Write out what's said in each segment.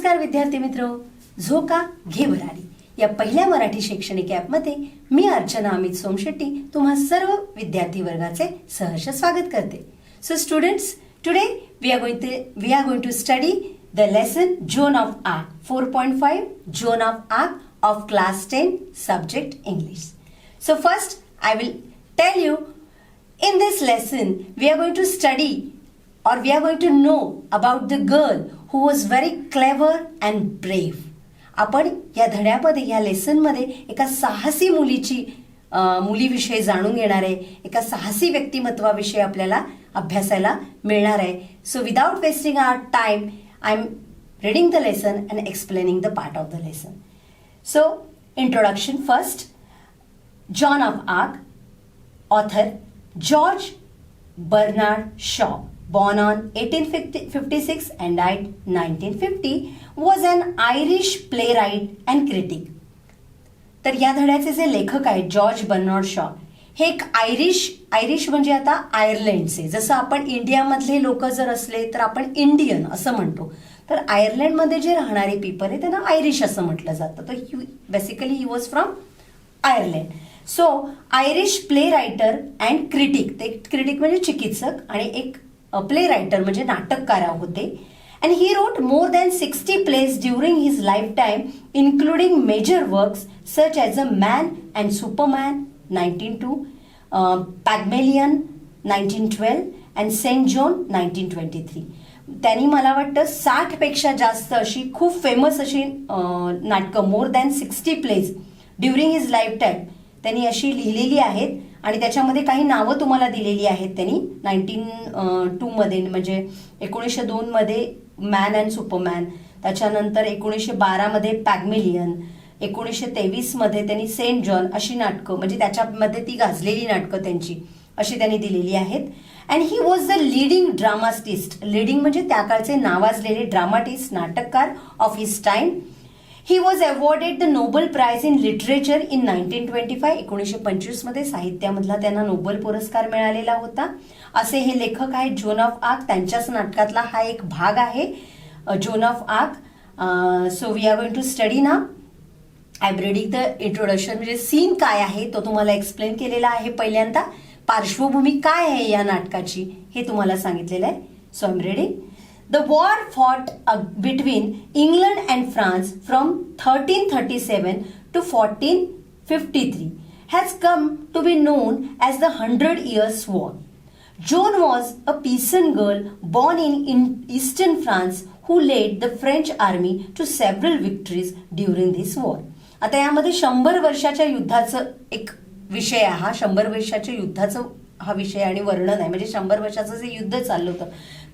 नमस्कार विद्यार्थी मित्र, झोका घे भरारी या पहिल्या मराठी शैक्षणिक ॲपमध्ये मी अर्चना अमित सोमशेट्टी तुम्हा सर्व विद्यार्थी वर्गाचे सहर्ष स्वागत करते. So students, today we are going to study the lesson Joan of Arc 4.5 Joan of Arc of class 10 subject English. So first I will tell you, in this lesson we are going to study or we are going to know about the girl who was very clever and brave. आपण या धड्यामध्ये या लेसनमध्ये एका साहसी मुलीविषयी जाणून घेणार आहे. एका साहसी व्यक्तिमत्वाविषयी आपल्याला अभ्यासायला मिळणार आहे. So without wasting our time I am reading the lesson and explaining the part of the lesson. So introduction first. Joan of Arc, author George Bernard Shaw, born on 1856 and died 1950, was an Irish playwright and critic. तर या धड्याचे जे लेखक आहेत George Bernard Shaw, हे एक Irish म्हणजे आता आयर्लंडचे. जसं आपण इंडियामधले लोक जर असले तर आपण इंडियन असं म्हणतो, तर आयर्लंडमध्ये जे राहणारे पीपल आहे त्यांना आयरिश असं म्हटलं जातं. तर basically he was from Ireland. So Irish play writer and critic, ते क्रिटिक म्हणजे चिकित्सक आणि एक प्ले रायटर म्हणजे नाटककार होते. And he wrote more than 60 plays during his lifetime, including major works such as a man and superman 1902, Pygmalion 1912 and Saint Joan 1923. त्यांनी मला वाटतं 60 पेक्षा जास्त अशी खूप फेमस अशी नाटकं, मोर than 60 plays during his life time त्यांनी अशी लिहिलेली आहेत. आणि त्याच्यामध्ये काही नावं तुम्हाला दिलेली आहेत त्यांनी. 1902 मध्ये म्हणजे 1902 मध्ये मॅन अँड सुपरमॅन, त्याच्यानंतर 1912 मध्ये पॅगमेलियन, 1923 मध्ये त्यांनी सेंट जॉन अशी नाटकं, म्हणजे त्याच्यामध्ये ती गाजलेली नाटकं त्यांची अशी त्यांनी दिलेली आहेत. And he was the leading dramatist, leading म्हणजे त्या काळचे नावाजलेले ड्रामाटिस्ट, नाटककार of his time. He was awarded the Nobel prize in literature in 1925. 1925 मध्ये साहित्यामधला त्यांना नोबल पुरस्कार मिळालेला होता. असे हे लेखक आहेत जोन ऑफ आर्क. त्यांच्याच नाटकातला हा एक भाग आहे Joan of Arc. So we are going to study ना. I am reading the introduction, म्हणजे सीन काय आहे तो तुम्हाला एक्सप्लेन केलेला आहे. पहिल्यांदा पार्श्वभूमी काय आहे या नाटकाची हे तुम्हाला सांगितलेलं आहे. So I am reading. The war fought between England and France from 1337 to 1453 has come to be known as the 100 Years' War. Joan was a peasant girl born in eastern France who led the French army to several victories during this war. आता यामध्ये 100 वर्षाच्या युद्धाचं एक विषय आहे. हा 100 वर्षाच्या युद्धाचं हा विषय आणि वर्णन आहे. म्हणजे 100 वर्षाचं जे युद्ध चाललं होतं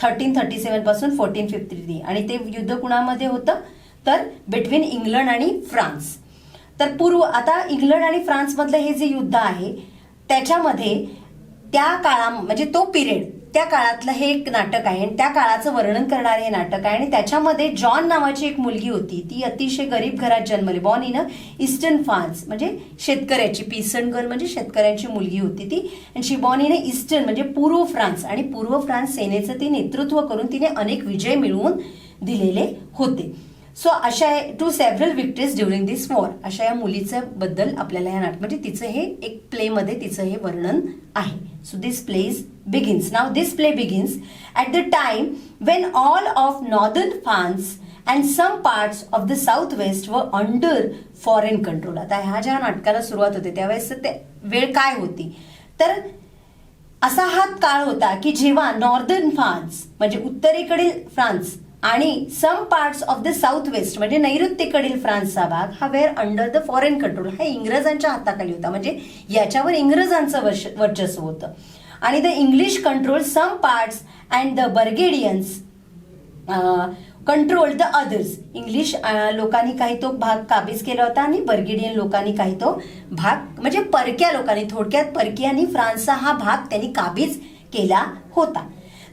1337 पासून 1453, आणि ते युद्ध कुणामध्ये होतं तर बिटवीन इंग्लंड आणि फ्रान्स. तर आता इंग्लंड आणि फ्रान्समधलं हे जे युद्ध आहे त्याच्यामध्ये त्या काळा म्हणजे तो पिरियड, त्या काळातलं हे एक नाटक आहे आणि त्या काळाचं वर्णन करणारे हे नाटक आहे. आणि त्याच्यामध्ये जॉन नावाची एक मुलगी होती. ती अतिशय गरीब घरात जन्मली, बॉर्न इन ईस्टर्न फ्रान्स, म्हणजे शेतकऱ्याची, पीसंट गर्ल म्हणजे शेतकऱ्यांची मुलगी होती ती. And she born in eastern म्हणजे पूर्व फ्रान्स, आणि पूर्व फ्रान्स सेनेचं ती नेतृत्व करून तिने अनेक विजय मिळवून दिलेले होते. सो अशा to several victories during this war, अशा या मुलीचं बद्दल आपल्याला या नाटक म्हणजे तिचं हे एक प्लेमध्ये तिचं हे वर्णन आहे. So this plays begins. Now this play begins at the time when all of northern France and some parts of the southwest were under foreign control. आता ह्या ज्या नाटकाला सुरुवात होते त्यावेळेस ते वेळ काय होती तर असा हा काळ होता की जेव्हा नॉर्दर्न फ्रान्स म्हणजे उत्तरेकडील फ्रान्स आणि some parts of the south west म्हणजे नैऋत्येकडील फ्रान्सचा भाग हा were under the foreign control, हा इंग्रजांच्या हाताखाली होता. म्हणजे याच्यावर इंग्रजांचं वर्चस्व होतं. आणि the English control some parts and the Burgundians control the others. English लोकांनी काही तो भाग काबीज केला होता आणि बर्गेडियन लोकांनी काही तो भाग म्हणजे परक्या लोकांनी, थोडक्यात परकीयांनी फ्रान्सचा हा भाग त्यांनी काबीज केला होता.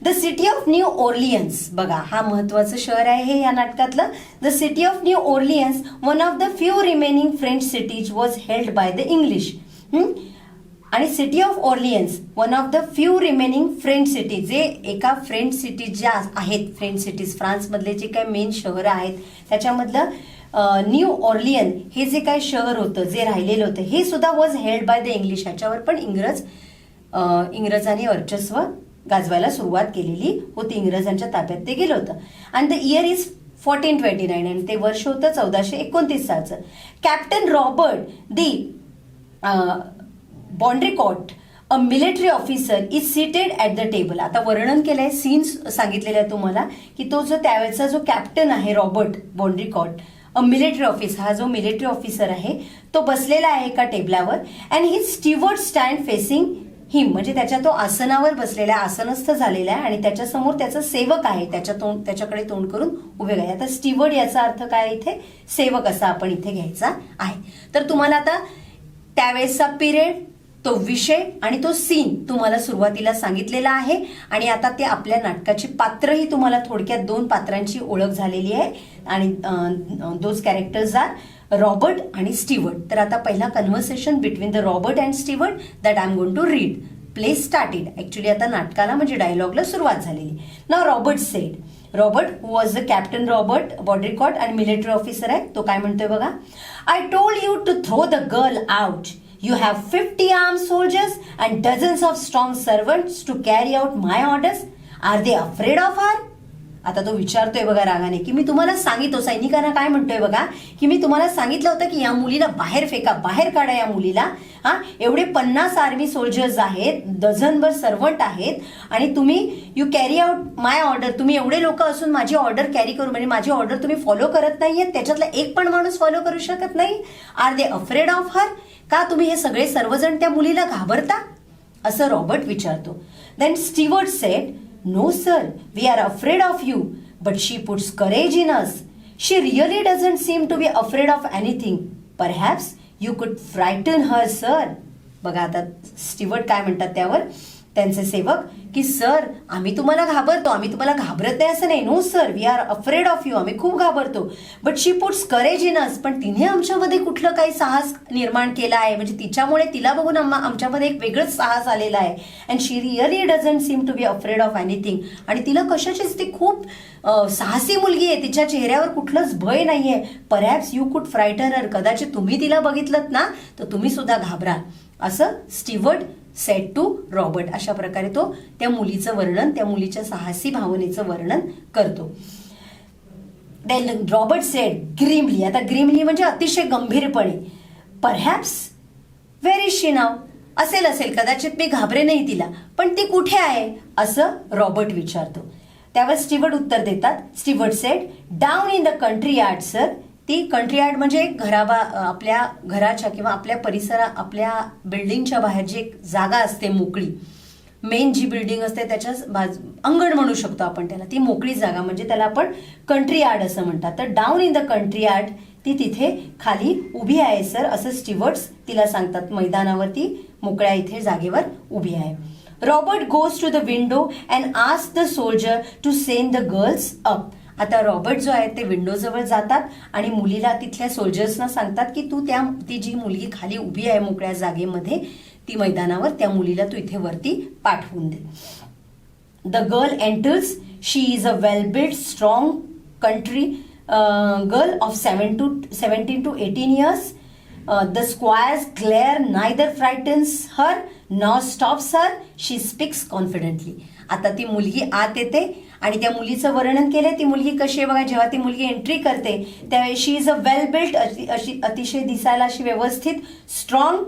The city of New Orleans, बघा हा महत्वाचं शहर आहे हे या नाटकातलं. The city of New Orleans, one of the few remaining French cities, was held by the English. आणि city of Orleans one of the few remaining French city, जे एका फ्रेंच सिटी ज्या आहेत, फ्रेंच सिटीज फ्रान्समधले जे काही main शहरं आहेत त्याच्यामधलं न्यू ऑर्लियन हे जे काही शहर होतं, जे राहिलेलं होतं, हे सुद्धा was held by the English. ह्याच्यावर पण इंग्रजांनी वर्चस्व गाजवायला सुरुवात केलेली होती, इंग्रजांच्या ताब्यात ते गेलं होतं. अँड द इयर इज 1429 आणि ते वर्ष होतं 1429 सालचं. Captain Robert de Baudricourt, a military officer, is seated at the table. आता वर्णन केलंय, सीन्स सांगितलेलं आहे तुम्हाला की तो जो त्यावेळेचा जो कॅप्टन आहे रॉबर्ट बॉन्ड्रिकॉट, अ मिलिटरी ऑफिसर, हा जो मिलिटरी ऑफिसर आहे तो बसलेला आहे एका टेबलावर. And he steward stand facing him, म्हणजे त्याच्या तो आसनावर बसलेला आहे, आसनस्थ झालेला आहे आणि त्याच्यासमोर त्याचा सेवक आहे, त्याच्याकडे तोंड करून उभे आहे. आता स्टीवर्ड याचा अर्थ काय इथे, सेवक असा आपण इथे घ्यायचा आहे. तर तुम्हाला आता त्यावेळेसचा पिरियड, तो विषय आणि तो सीन तुम्हाला सुरुवातीला सांगितलेला आहे. आणि आता ते आपल्या नाटकाची पात्रही तुम्हाला थोडक्यात 2 पात्रांची ओळख झालेली आहे आणि दोज कॅरेक्टर्स आर रॉबर्ट आणि स्टीवर्ड. तर आता पहिला conversation between the Robert and steward that I am going to read. Play started. Actually आता नाटकाला म्हणजे डायलॉगला सुरुवात झालेली. नाव Robert said, Robert who was the captain Robert Baudricourt आणि मिलिटरी ऑफिसर आहे, तो काय म्हणतोय बघा. I told you to throw the girl out. You have 50 armed soldiers and dozens of strong servants to carry out my orders. Are they afraid of her? आता तो विचारतोय बघा रागाने की मी तुम्हाला सांगितलं, सैनिकांना काय म्हणतोय बघा की मी तुम्हाला सांगितलं होतं की या मुलीला बाहेर फेका, बाहेर काढा या मुलीला. हा, एवढे 50 आर्मी सोल्जर्स आहेत, डझनभर सर्वंट आहेत आणि तुम्ही you carry out my order. तुम्ही एवढे लोक असून माझी ऑर्डर कॅरी करून, म्हणजे माझी ऑर्डर तुम्ही फॉलो करत नाहीये, त्याच्यातला एक पण माणूस फॉलो करू शकत नाही. Are they afraid of her? का तुम्ही हे सगळे सर्वजण त्या मुलीला घाबरता, असं रॉबर्ट विचारतो. Then steward said, no sir, we are afraid of you, but she puts courage in us. She really doesn't seem to be afraid of anything. Perhaps you could frighten her sir. बघा आता steward काय म्हणतात त्यावर त्यांचे सेवक की sir, आम्ही तुम्हाला घाबरतो, आम्ही तुम्हाला घाबरत नाही असं नाही. No sir, we are afraid of you, आम्ही खूप घाबरतो. But she puts courage in us, पण तिने आमच्यामध्ये कुठलं काही साहस निर्माण केलं आहे, म्हणजे तिच्यामुळे तिला बघून आमच्यामध्ये एक वेगळंच साहस आलेला आहे. And she really doesn't seem to be afraid of anything. आणि तिला कशाचीच, ती खूप साहसी मुलगी आहे, तिच्या चेहऱ्यावर कुठलंच भय नाहीये. परहॅप्स यू कुड फ्रायटन हर, कदाचित तुम्ही तिला बघितलं ना तर तुम्ही सुद्धा घाबराल, असं स्टीवर्ड सेड टू रॉबर्ट. अशा प्रकारे तो त्या मुलीचं वर्णन, त्या मुलीच्या साहसी भावनेचं वर्णन करतो. देन रॉबर्ट सेड ग्रीमली, आता ग्रीमली म्हणजे अतिशय गंभीरपणे, परहॅप्स वेर इज शी नाव, असेल कदाचित मी घाबरे नाही तिला, पण ती कुठे आहे असं रॉबर्ट विचारतो. त्यावर स्टीवर्ड उत्तर देतात. Steward sed, down in the country yard sir. ती कंट्री यार्ड म्हणजे आपल्या घराच्या किंवा आपल्या आपल्या बिल्डिंगच्या बाहेर जी एक जागा असते मोकळी, मेन जी बिल्डिंग असते त्याच्या अंगण म्हणू शकतो आपण त्याला, ती मोकळी जागा म्हणजे त्याला आपण कंट्री यार्ड असं म्हणतात. तर down in the country yard, ती तिथे खाली उभी आहे सर, असं स्टीवर्ड्स तिला सांगतात. मैदानावरती मोकळ्या इथे जागेवर उभी आहे. Robert goes to the window and ask the soldier to send the girls up. आता रॉबर्ट जो आहे ते विंडोजवळ जातात आणि मुलीला तिथल्या सोल्जर्सना सांगतात की ती जी मुलगी खाली उभी आहे मोकळ्या जागेमध्ये, ती मैदानावर, त्या मुलीला तू इथे वरती पाठवून दे. The girl enters. She is a well build strong country girl of 17 to 18 years. The squire's glare neither frightens her nor stops her. She speaks confidently. आता ती मुलगी आत येते आणि त्या मुलीचं वर्णन केलंय. ती मुलगी कशी आहे बघा, जेव्हा ती मुलगी एंट्री करते त्यावेळी शी इज अ वेल बिल्ट, अशी अतिशय दिसायला अशी व्यवस्थित, स्ट्रॉंग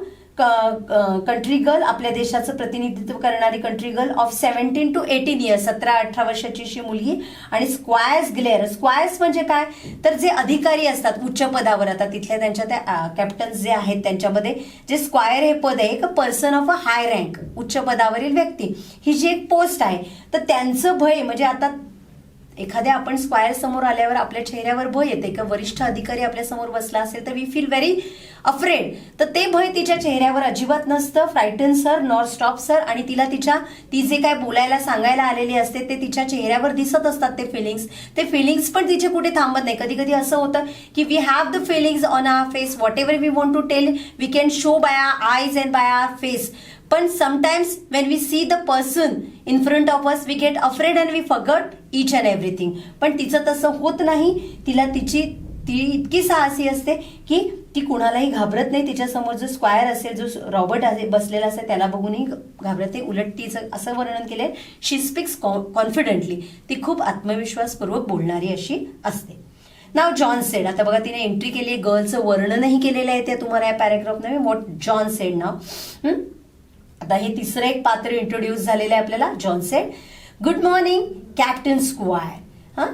कंट्री गर्ल, आपल्या देशाचं प्रतिनिधित्व करणारी country girl of 17 to 18 years, 17-18 वर्षाची अशी मुलगी. आणि स्क्वायर्स ग्लेअर, स्क्वायर्स म्हणजे काय तर जे अधिकारी असतात उच्च पदावर, आता तिथल्या त्यांच्या त्या कॅप्टन्स जे आहेत त्यांच्यामध्ये जे स्क्वायर हे पद आहे, एक person of a high rank, उच्च पदावरील व्यक्ती, ही जी एक पोस्ट आहे, तर त्यांचं भय म्हणजे आता एखाद्या आपण स्क्वायर समोर आल्यावर आपल्या चेहऱ्यावर भय येते का, वरिष्ठ अधिकारी आपल्या समोर बसला असेल तर वी फील व्हेरी अफ्रेड, तर ते भय तिच्या चेहऱ्यावर अजिबात नसतं. Frightened sir nor stop sir, आणि तिला ती जे काय बोलायला सांगायला आलेली असते ते तिच्या चेहऱ्यावर दिसत असतात. ते फिलिंग्स पण तिचे कुठे थांबत नाही. कधी कधी असं होतं की we have the feelings on our face, whatever we want to tell we can show by our eyes and by our face. पण sometimes when we see the person in front of us we get afraid and we forgot each and everything. पण तिचं तसं होत नाही. ती इतकी साहसी असते की ती कुणालाही घाबरत नाही. तिच्यासमोर जो स्क्वायर असेल, जो रॉबर्ट बसलेला असेल, त्याला बघूनही घाबरत नाही. उलट तिचं असं वर्णन केलंय, शी स्पीक्स कॉन्फिडेंटली. ती खूप आत्मविश्वासपूर्वक बोलणारी अशी असते. नाव जॉन सेड. आता बघा तिने एंट्री केली आहे, गर्लचं वर्णनही केलेलं आहे ते तुम्हाला या पॅरेग्राफमध्ये. व्हॉट जॉन सेड नाव. आता हे तिसरं एक पात्र इंट्रोड्यूस झालेलं आहे आपल्याला. John sed, good morning captain square.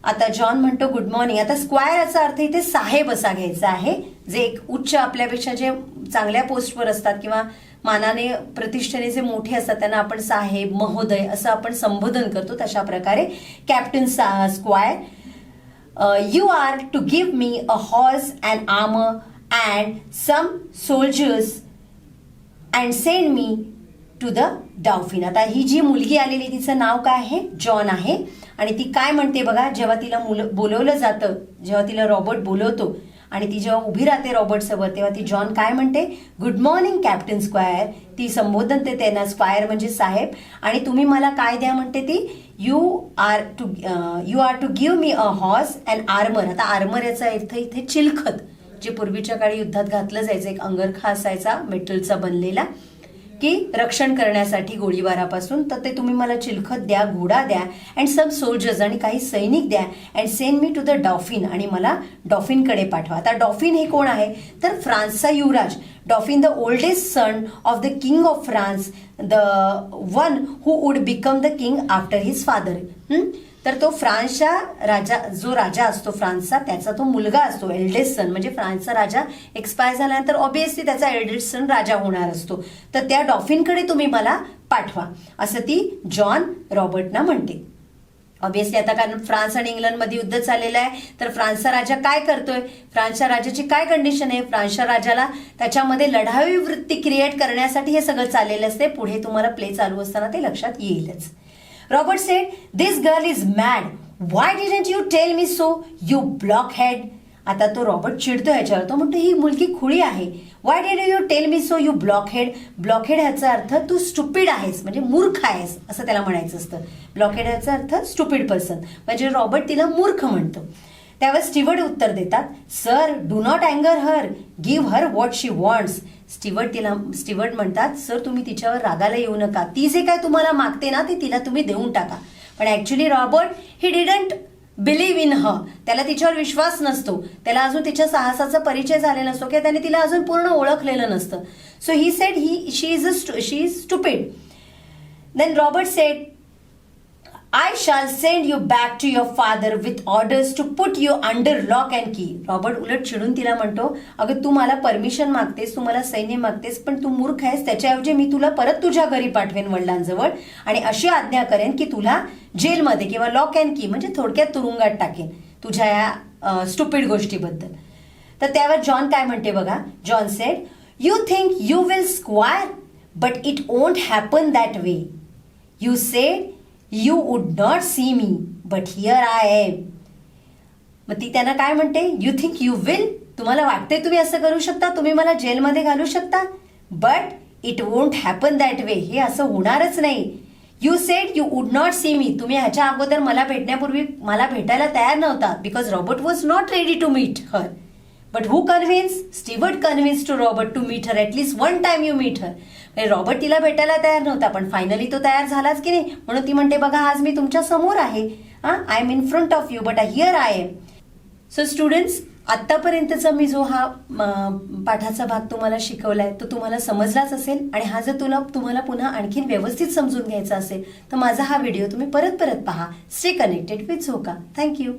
आता जॉन म्हणतो गुड मॉर्निंग. आता स्क्वायर याचा अर्थ इथे साहेब असा घ्यायचा आहे. जे एक उच्च, आपल्यापेक्षा जे चांगल्या पोस्टवर असतात किंवा मानाने प्रतिष्ठेने जे मोठे असतात त्यांना आपण साहेब, महोदय असं आपण संबोधन करतो. तशा प्रकारे captain squire, you are to give me a horse and armour and some soldiers and send me to the Dauphin. आता ही जी मुलगी आलेली तिचं नाव काय आहे? जॉन आहे. आणि ती काय म्हणते बघा, जेव्हा तिला बोलवलं जातं, जेव्हा तिला रॉबर्ट बोलवतो आणि ती जेव्हा उभी राहते रॉबर्ट सोबत, तेव्हा ती जॉन काय म्हणते? Good morning captain square. ती संबोधन देते त्यांना, स्क्वायर म्हणजे साहेब. आणि तुम्ही मला काय द्या म्हणते ती? You are to give me a horse and armour. आता आर्मर याचा अर्थ इथे चिलखत, जे पूर्वीच्या काळी युद्धात घातलं जायचं, एक अंगरखा असायचा मेटलचा बनलेला, की रक्षण करण्यासाठी गोळीबारापासून. तर ते तुम्ही मला चिलखत द्या, घोडा द्या, अँड सम सोल्जर्स, आणि काही सैनिक द्या, and send me to the Dauphin, आणि मला डॉल्फिनकडे पाठवा. आता डॉल्फिन हे कोण आहे? तर फ्रान्सचा युवराज. Dauphin the oldest son of the king of France, the one who would become the king after his father. तर तो फ्रान्सच्या राजा, जो राजा असतो फ्रान्सचा, त्याचा तो मुलगा असतो, एल्डेस्ट सन. म्हणजे फ्रान्सचा राजा एक्सपायर झाल्यानंतर ऑब्विसली त्याचा एल्डेस्ट सन राजा होणार असतो. तर त्या डॉल्फिनकडे तुम्ही मला पाठवा, असं ती जॉन रॉबर्टना म्हणते. ऑब्विसली आता कारण फ्रान्स आणि इंग्लंडमध्ये युद्ध चाललेलं आहे, तर फ्रान्सचा राजा काय करतोय? फ्रान्सच्या राजाची काय कंडिशन आहे? फ्रान्सच्या राजाला त्याच्यामध्ये लढावी वृत्ती क्रिएट करण्यासाठी हे सगळं चाललेलं असते. पुढे तुम्हाला प्ले चालू असताना ते लक्षात येईलच. Robert said, "This girl is mad. Why didn't you tell me so, you blockhead?" आता तो रॉबर्ट चिडतो ह्याच्यावर. तो म्हणतो ही मुलगी खुळी आहे. Why did you tell me so, you blockhead? ब्लॉकहेड ह्याचा अर्थ तू स्टुपिड आहेस, म्हणजे मूर्ख आहेस असं त्याला म्हणायचं असतं. ब्लॉकहेड ह्याचा अर्थ स्टुपिड पर्सन, म्हणजे रॉबर्ट तिला मूर्ख म्हणतो. त्यावर स्टीवर्ड उत्तर देतात, सर डू नॉट अँगर her, give her what she wants. Steward म्हणतात, सर तुम्ही तिच्यावर रागाला येऊ नका, ती जे काय तुम्हाला मागते ना ते तिला तुम्ही देऊन टाका. पण actually Robert he didn't believe in her. त्याला तिच्यावर विश्वास नसतो. त्याला अजून तिच्या साहसाचा परिचय झालेला नसतो किंवा त्याने तिला अजून पूर्ण ओळखलेलं नसतं. So he said she is stupid. Then Robert said, I shall send you back to your father with orders to put you under lock and key. Robert उलट चिडून तिला म्हणतो, अगं तू मला परमिशन मागतेस, तू मला सैन्य मागतेस, पण तू मूर्ख आहेस. त्याच्याऐवजी मी तुला परत तुझ्या घरी पाठवेन वडिलांजवळ, आणि अशी आज्ञा करेन की तुला जेलमध्ये किंवा लॉक अँड की म्हणजे थोडक्यात तुरुंगात टाकेन तुझ्या या स्टुपिड गोष्टीबद्दल. तर त्यावर जॉन काय म्हणते बघा. John sed, you think you will square, but it won't happen that way. You sed You would not see me, but here I am. मग ती त्यांना काय म्हणते? You think you will? तुम्हाला वाटते तुम्ही असं करू शकता, तुम्ही मला जेलमध्ये घालू शकता, but it won't happen that way. हे असं होणारच नाही. You said you would not see me. तुम्ही ह्याच्या अगोदर मला भेटण्यापूर्वी मला भेटायला तयार नव्हता, because Robert was not ready to meet her. But who convince? Steward convince to Robert to meet her. At least one time you meet her. Robert तिला भेटायला तयार नव्हता, पण फायनली तो तयार झालाच की नाही. म्हणून ती म्हणते, बघा आज मी तुमच्या समोर आहे, I am in front of you, but here I am. So students, आत्तापर्यंतचा मी जो हा पाठाचा भाग तुम्हाला शिकवलाय तो तुम्हाला समजलाच असेल. आणि हा जर तुम्हाला पुन्हा आणखीन व्यवस्थित समजून घ्यायचा असेल तर माझा हा व्हिडिओ तुम्ही परत पहा. स्टे कनेक्टेड विथ झोका. थँक्यू.